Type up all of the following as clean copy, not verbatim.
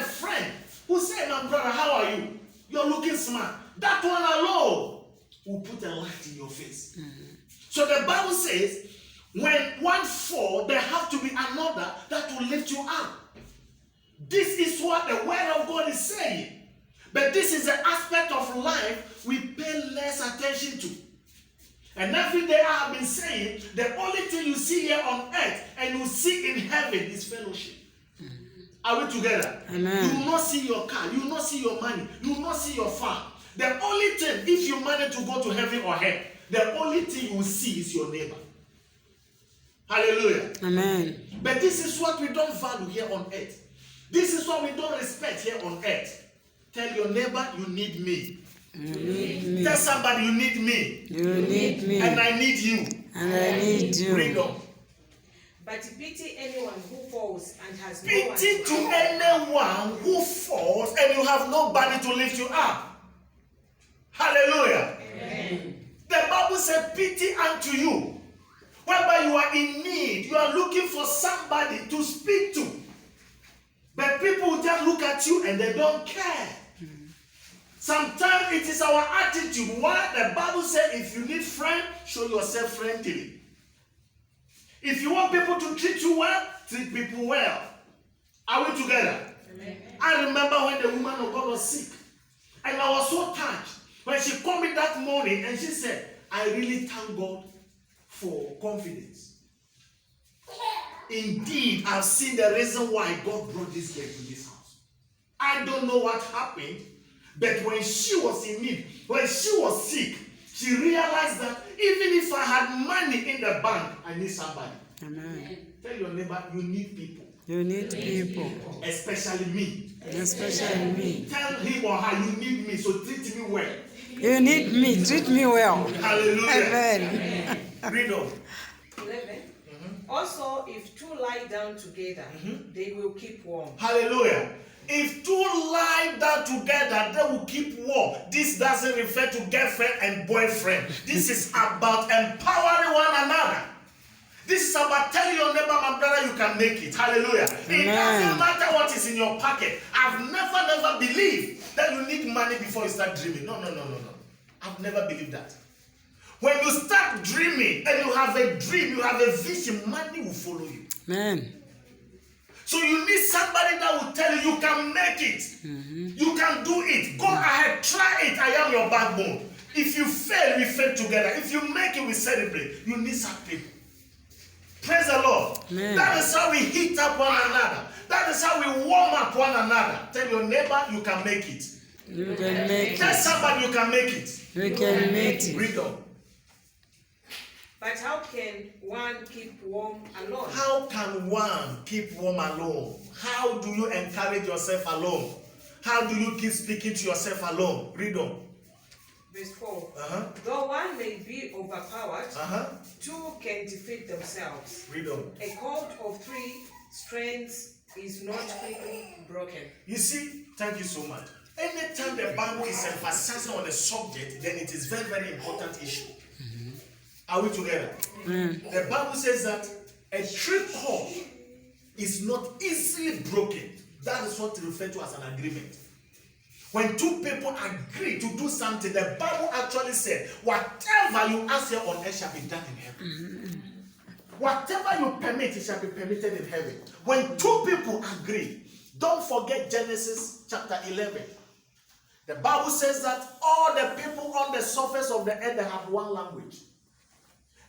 a friend who say, my brother, how are you? You're looking smart. That one alone will put a light in your face. So the Bible says, when one falls, there have to be another that will lift you up. This is what the word of God is saying. But this is an aspect of life we pay less attention to. And every day I have been saying, the only thing you see here on earth and you see in heaven is fellowship. Are we together? Amen. You will not see your car. You will not see your money. You will not see your farm. The only thing, if you manage to go to heaven or hell, the only thing you will see is your neighbor. Hallelujah. Amen. But this is what we don't value here on earth. This is what we don't respect here on earth. Tell your neighbor, you need me. You need me. Tell somebody, you need me. You need me. And I need you. And I need you. Read on. But pity anyone who falls and has no one Pity to anyone who falls and you have nobody to lift you up. Hallelujah. Amen. The Bible says, pity unto you. Whereby you are in need, you are looking for somebody to speak to. But people just look at you and they don't care. Sometimes it is our attitude. Why the Bible says, if you need friend, show yourself friendly. If you want people to treat you well, treat people well. Are we together? Amen. I remember when the woman of God was sick. And I was so touched. When she called me that morning and she said, I really thank God for confidence. Indeed, I've seen the reason why God brought this girl to this house. I don't know what happened, but when she was in need, when she was sick, she realized that even if I had money in the bank, I need somebody. Amen. Tell your neighbor, you need people. You need people. Especially me. Especially me. Tell him or her, you need me, so treat me well. You need me. Treat me well. Hallelujah. Amen. Read on. 11. Also, if two lie down together, they will keep warm. Hallelujah. If two lie down together, they will keep warm. This doesn't refer to girlfriend and boyfriend. This is about empowering one another. This is about telling your neighbor, my brother, you can make it. Hallelujah. It doesn't matter what is in your pocket. I've never believed that you need money before you start dreaming. No. I've never believed that. When you start dreaming and you have a dream, you have a vision, money will follow you. Amen. So you need somebody that will tell you, you can make it. You can do it. Go ahead, try it. I am your backbone. If you fail, we fail together. If you make it, we celebrate. You need some people. Praise the Lord. Amen. That is how we heat up one another. That is how we warm up one another. Tell your neighbor, you can make it. You can make Tell it. somebody you can make it. You can make it. Read on. But how can one keep warm alone? How can one keep warm alone? How do you encourage yourself alone? How do you keep speaking to yourself alone? Read on. Verse 4. Though one may be overpowered, two can defeat themselves. Read on. A cord of three strands is not quickly broken. You see, thank you so much. Anytime the Bible is emphasizing on a subject, then it is very, very important issue. Are we together? The Bible says that a tree cord is not easily broken. That is what referred to as an agreement. When two people agree to do something, the Bible actually said, whatever you ask here on earth shall be done in heaven. Whatever you permit, it shall be permitted in heaven. When two people agree, don't forget Genesis chapter 11. The Bible says that all the people on the surface of the earth, they have one language.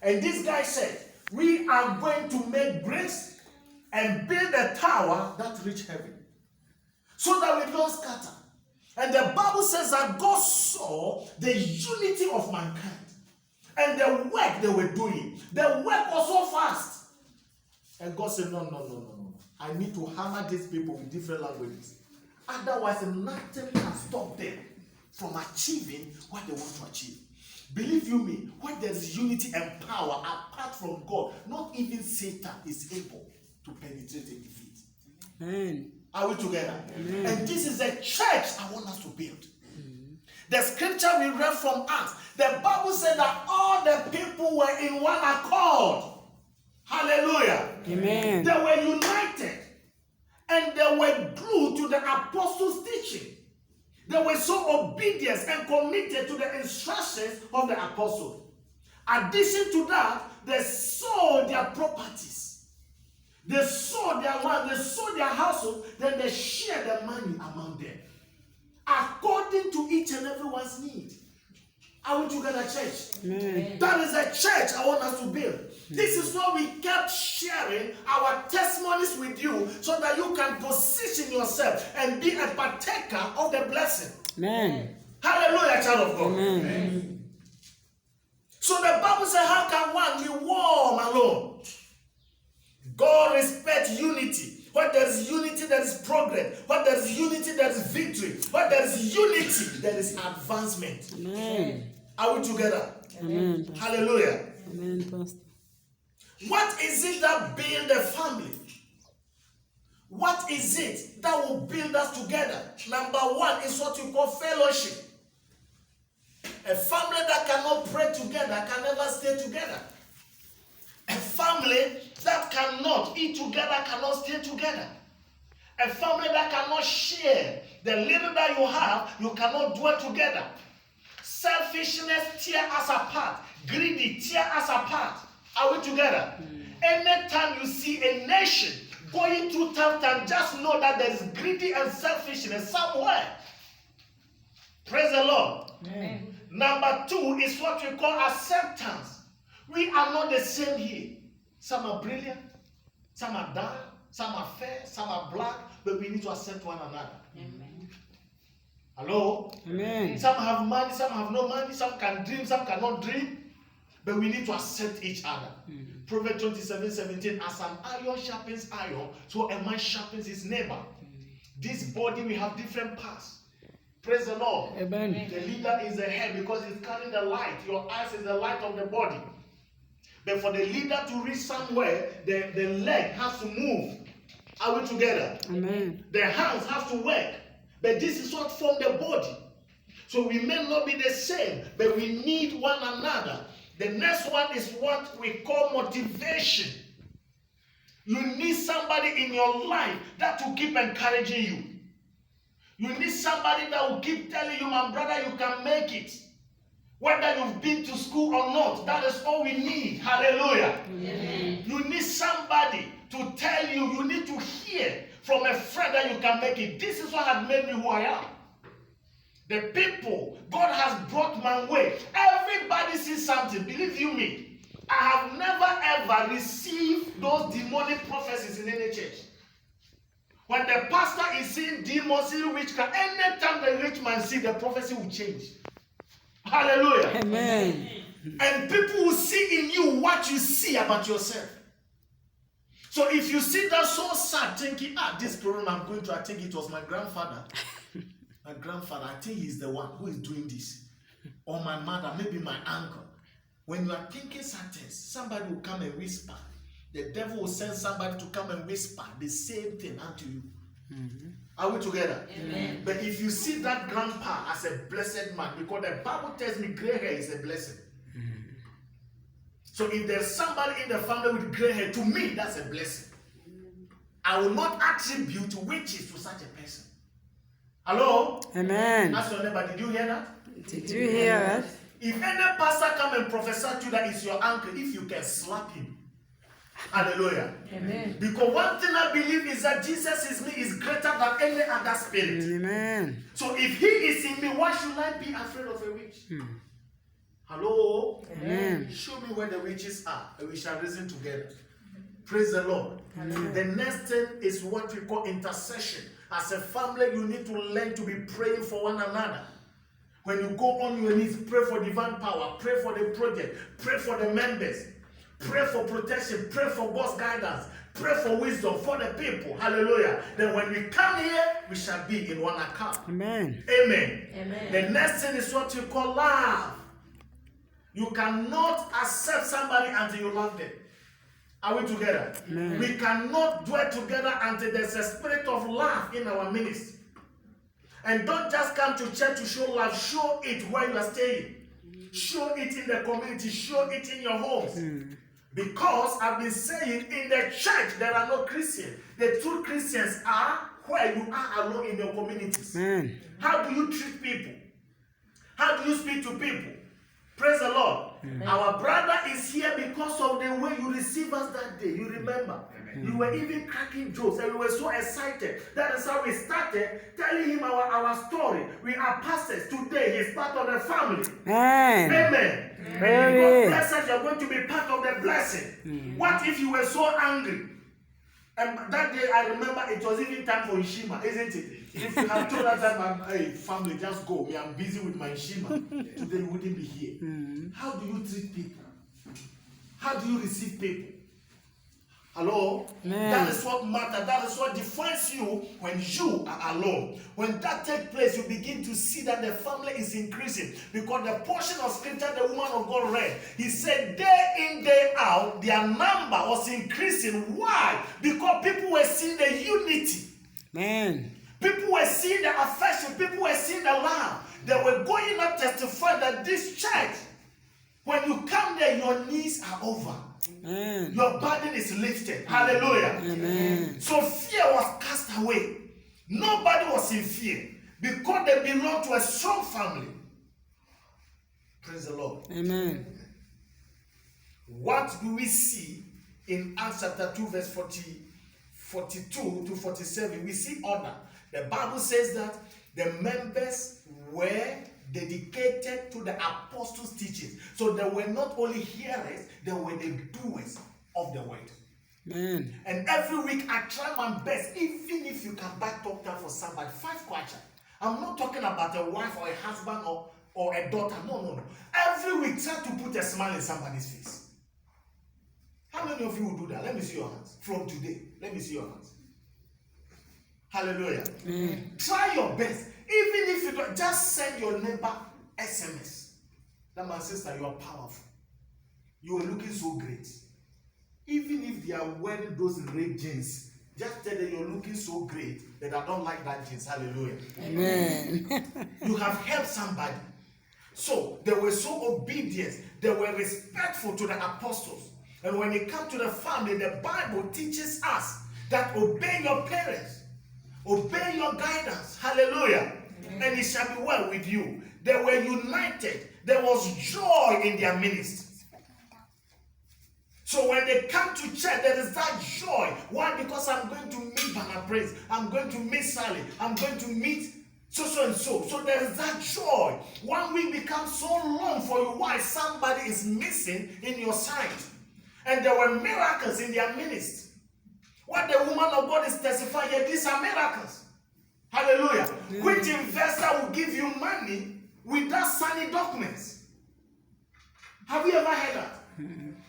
And this guy said, we are going to make bricks and build a tower that reach heaven, so that we don't scatter. And the Bible says that God saw the unity of mankind and the work they were doing. The work was so fast. And God said, no. I need to hammer these people with different languages. Otherwise, nothing can stop them from achieving what they want to achieve. Believe you me, when there is unity and power apart from God, not even Satan is able to penetrate and defeat. Amen. Are we together? Amen. And this is a church I want us to build. The scripture we read from Acts, the Bible said that all the people were in one accord. Hallelujah. Amen. They were united. And they were glued to the apostles' teaching. They were so obedient and committed to the instructions of the apostles. Addition to that, they sold their properties. They sold their land, they sold their household, then they shared the money among them, according to each and everyone's need. I want to get a church. Amen. That is a church I want us to build. This is why we kept sharing our testimonies with you, so that you can position yourself and be a partaker of the blessing. Amen. Hallelujah, child of God. Amen. So the Bible says, how can one be warm alone? God respects unity. Where there is unity, there is progress. Where there is unity, there is victory. Where there is unity, there is advancement. Amen. Are we together? Amen. Pastor. Hallelujah. Amen, Pastor. What is it that builds a family? What is it that will build us together? Number one is what you call fellowship. A family that cannot pray together can never stay together. A family that cannot eat together cannot stay together. A family that cannot share the little that you have, you cannot dwell together. Selfishness tear us apart. Greedy tear us apart. Are we together? Anytime you see a nation going through tough times, just know that there is greedy and selfishness somewhere. Praise the Lord. Amen. Number two is what we call acceptance. We are not the same here. Some are brilliant, some are dark, some are fair, some are black, but we need to accept one another. Amen. Hello? Amen. Some have money, some have no money, some can dream, some cannot dream, but we need to accept each other. Proverbs 27:17, as an iron sharpens iron, so a man sharpens his neighbor. This body, we have different parts. Praise the Lord. Amen. The leader is the head because he's carrying the light. Your eyes is the light of the body. But for the leader to reach somewhere, the leg has to move. Are we together? Amen. The hands have to work. But this is what forms the body. So we may not be the same, but we need one another. The next one is what we call motivation. You need somebody in your life that will keep encouraging you. You need somebody that will keep telling you, my brother, you can make it. Whether you've been to school or not, that is all we need. Hallelujah. Amen. You need somebody to tell you, you need to hear from a friend that you can make it. This is what has made me who I am. The people God has brought my way. Everybody sees something. Believe you me, I have never ever received those demonic prophecies in any church. When the pastor is seeing demons, seeing witchcraft, anytime the rich man sees, the prophecy will change. Hallelujah. Amen. And people will see in you what you see about yourself. So if you sit there so sad thinking, this problem I'm going to, I think it was my grandfather. My grandfather, I think he's the one who is doing this. Or my mother, maybe my uncle. When you are thinking certain, somebody will come and whisper. The devil will send somebody to come and whisper the same thing unto you. Are we together? Amen. But if you see that grandpa as a blessed man, because the Bible tells me gray hair is a blessing. So if there's somebody in the family with gray hair, to me, that's a blessing. I will not attribute witches to such a person. Hello? Amen. Ask your neighbor, did you hear that? Did you hear us? If any pastor come and prophesy to you that it's your uncle, if you can slap him. Hallelujah. Amen. Because one thing I believe is that Jesus is me is greater than any other spirit. Amen. So if he is in me, why should I be afraid of a witch? Hello? Amen. Show me where the witches are, and we shall reason together. Praise the Lord. Amen. The next thing is what we call intercession. As a family, you need to learn to be praying for one another. When you go on your knees, pray for divine power, pray for the project, pray for the members, pray for protection, pray for God's guidance, pray for wisdom for the people. Hallelujah. Then when we come here, we shall be in one account. Amen. Amen. Amen. The next thing is what you call love. You cannot accept somebody until you love them. Are we together? Amen. We cannot dwell together until there's a spirit of love in our ministry. And don't just come to church to show love. Show it where you are staying. Show it in the community. Show it in your homes. Because I've been saying in the church there are no Christians. The true Christians are where you are alone in your communities? Amen. How do you treat people? How do you speak to people? Praise the Lord. Our brother is here because of the way you received us that day. You remember? You were even cracking jokes and we were so excited. That is how we started telling him our story. We are pastors. Today he's part of the family. Amen. Amen. And God bless us, you're going to be part of the blessing. What if you were so angry? And that day I remember it was even time for Ishima, isn't it? If you had told us that, hey, family, just go. Me, I'm busy with my Ishima. Today you wouldn't be here. How do you treat people? How do you receive people? Hello? That is what matters. That is what defines you when you are alone. When that takes place, you begin to see that the family is increasing. Because the portion of scripture the woman of God read, he said, day in, day out, their number was increasing. Why? Because people were seeing the unity. Amen. People were seeing the affection. People were seeing the love. They were going out testifying that this church, when you come there, your knees are over. Amen. Your burden is lifted. Hallelujah. Amen. So fear was cast away. Nobody was in fear because they belong to a strong family. Praise the Lord. Amen. What do we see in Acts chapter 2 verse 42 to 47? We see honor. The Bible says that the members were dedicated to the apostles' teachings. So they were not only hearers, they were the doers of the word. Amen. And every week I try my best, even if you can buy talk time for somebody, 5 kwacha. I'm not talking about a wife or a husband or a daughter. No. Every week try to put a smile in somebody's face. How many of you will do that? Let me see your hands. From today, let me see your hands. Hallelujah. Try your best. Even if you don't, just send your neighbor SMS. That my sister, you are powerful. You are looking so great. Even if they are wearing those red jeans, just tell them you're looking so great that I don't like that jeans. Hallelujah. Amen. You have helped somebody. So they were so obedient. They were respectful to the apostles. And when it comes to the family, the Bible teaches us that obey your parents. Obey your guidance. Hallelujah. And it shall be well with you. They were united. There was joy in their midst. So when they come to church, there is that joy. Why? Because I'm going to meet Bana Praise. I'm going to meet Sally. I'm going to meet so and so. So there is that joy. 1 week becomes so long for you. Why? Somebody is missing in your sight. And there were miracles in their midst. What the woman of God is testifying here, these are miracles. Hallelujah. Which investor will give you money without signing documents? Have you ever heard that?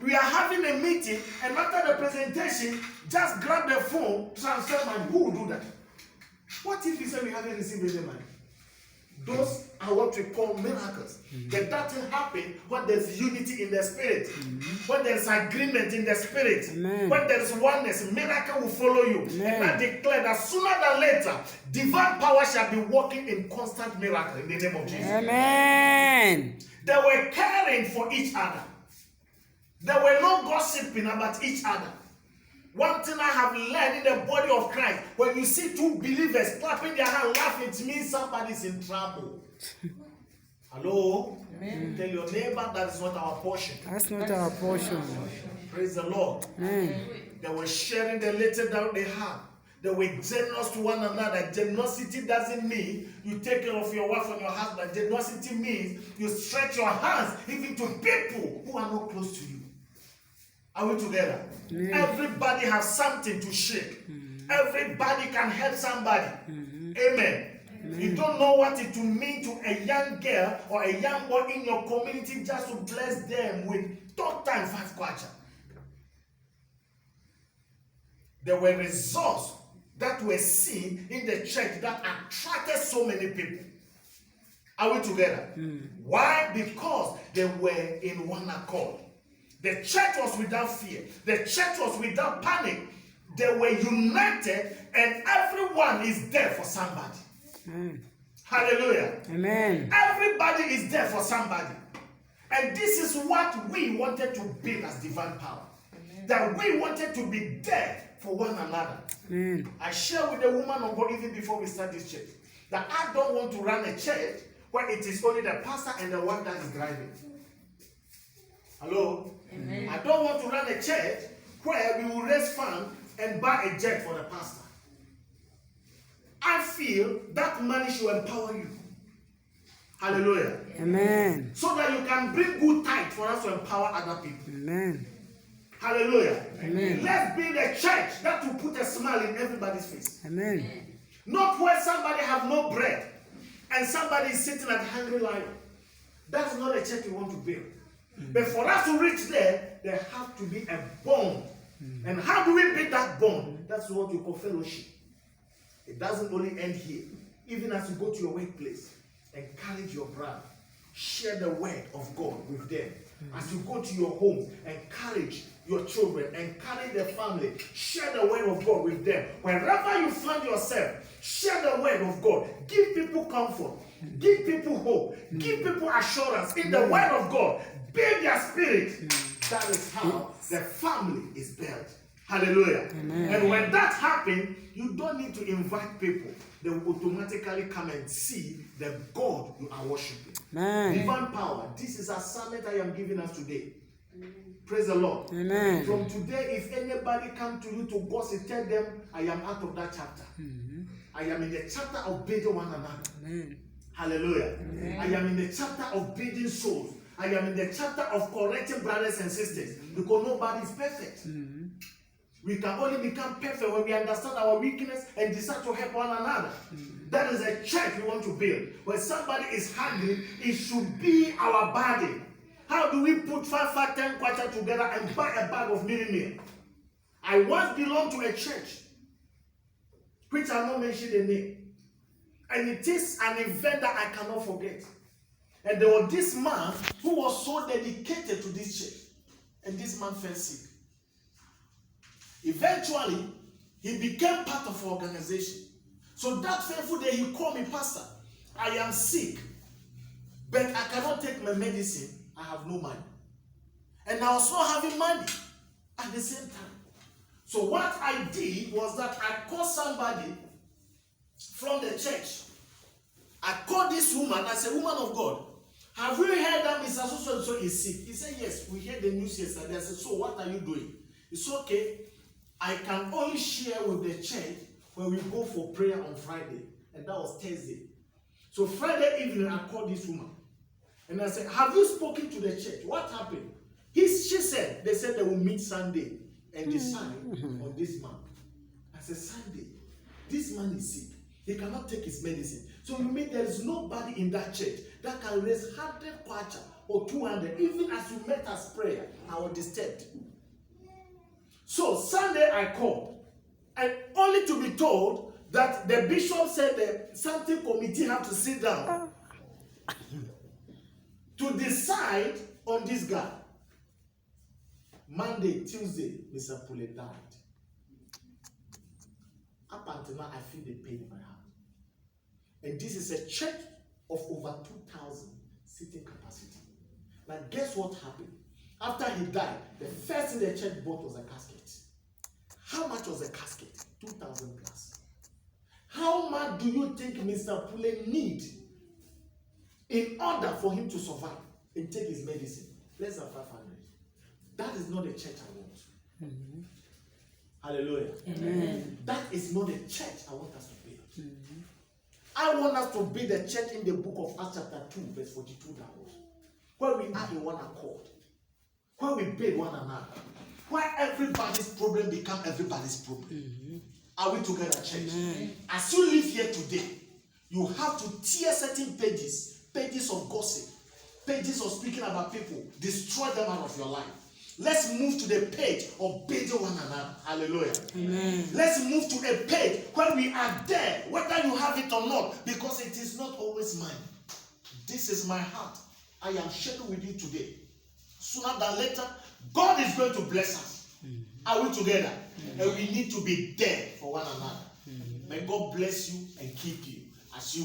We are having a meeting and after the presentation, just grab the phone, transfer money. Who will do that? What if you say we haven't received any money? Those are what we call miracles. That doesn't happen when there's unity in the spirit. When there's agreement in the spirit. Amen. When there's oneness, miracle will follow you. Amen. And I declare that sooner than later, divine power shall be working in constant miracle in the name of Jesus. Amen. They were caring for each other. There were no gossiping about each other. One thing I have learned in the body of Christ, when you see 2 believers clapping their hands, laughing, it means somebody's in trouble. Hello? Amen. Tell your neighbor that is not our portion. That's not our portion. Praise the Lord. Amen. They were sharing the little that they had. They were generous to one another. Generosity doesn't mean you take care of your wife and your husband. Generosity means you stretch your hands even to people who are not close to you. Are we together? Everybody has something to share. Everybody can help somebody. Amen. You don't know what it will mean to a young girl or a young boy in your community just to bless them with talk time 5 kwacha. There were results that were seen in the church that attracted so many people. Are we together? Why? Because they were in one accord. The church was without fear. The church was without panic. They were united and everyone is there for somebody. Hallelujah. Amen. Everybody is there for somebody. And this is what we wanted to build as divine power. That we wanted to be there for one another. I share with the woman of God even before we start this church that I don't want to run a church where it is only the pastor and the one that is driving. Hello? Amen. I don't want to run a church where we will raise funds and buy a jet for the pastor. I feel that money should empower you. Hallelujah. Amen. So that you can bring good tithe for us to empower other people. Amen. Hallelujah. Amen. Let's be the church that will put a smile in everybody's face. Amen. Not where somebody have no bread and somebody is sitting at Hungry Lion. That's not a church we want to build. But for us to reach there have to be a bond. And how do we build that bond? That's what we call fellowship. It doesn't only end here. Even as you go to your workplace, encourage your brother. Share the word of God with them. As you go to your home, encourage your children, encourage the family. Share the word of God with them. Wherever you find yourself, share the word of God. Give people comfort. Give people hope. Give people assurance in the word of God. Build their spirit. That is how the family is built. Hallelujah. Amen. And when that happens, you don't need to invite people. They will automatically come and see the God you are worshiping. Amen. Divine power. This is a assignment I am giving us today. Praise the Lord. Amen. From today, if anybody come to you to gossip, tell them I am out of that chapter. I am in the chapter of building one another. Amen. Hallelujah. I am in the chapter of building souls. I am in the chapter of correcting brothers and sisters. Because nobody is perfect. We can only become perfect when we understand our weakness and decide to help one another. That is a church we want to build. When somebody is hungry, it should be our body. How do we put 5, 10 kwacha together and buy a bag of meal? I once belonged to a church, which I will not mention the name. And it is an event that I cannot forget. And there was this man who was so dedicated to this church. And this man fell sick. Eventually, he became part of our organization. So that fateful day, he called me, Pastor, I am sick, but I cannot take my medicine. I have no money. And I was not having money at the same time. So what I did was that I called somebody from the church. I called this woman. I said, woman of God, have you heard that Mr. So is sick? He said, yes, we heard the news yesterday. I said, so what are you doing? It's okay. I can only share with the church when we go for prayer on Friday. And that was Thursday. So Friday evening, I called this woman. And I said, have you spoken to the church? What happened? She said, they said they will meet Sunday and decide on this man. I said, Sunday, this man is sick. He cannot take his medicine. So you mean there is nobody in that church that can raise 100 kwacha or 200. Even as you met us prayer, I was disturbed. So Sunday I called, and only to be told that the bishop said the something committee have to sit down to decide on this guy. Monday, Tuesday, Mr. Pule died. Up until now, I feel the pain in my heart. And this is a church of over 2,000 seating capacity. Now, guess what happened? After he died, the first thing the church bought was a casket. How much was a casket? 2,000 plus. How much do you think Mr. Pule need in order for him to survive and take his medicine? Less than 500. That is not the church I want. Hallelujah. Amen. That is not the church I want us to build. I want us to build a church in the book of Acts chapter 2, verse 42 downwards, where we are in one accord, where we build one another, where everybody's problem becomes everybody's problem. Are we together, church? As you live here today, you have to tear certain pages of gossip, pages of speaking about people, destroy them out of your life. Let's move to the page of building one another. Hallelujah. Amen. Let's move to a page where we are there, whether you have it or not, because it is not always mine. This is my heart. I am sharing with you today. Sooner than later, God is going to bless us. Are we together? And we need to be there for one another. May God bless you and keep you as you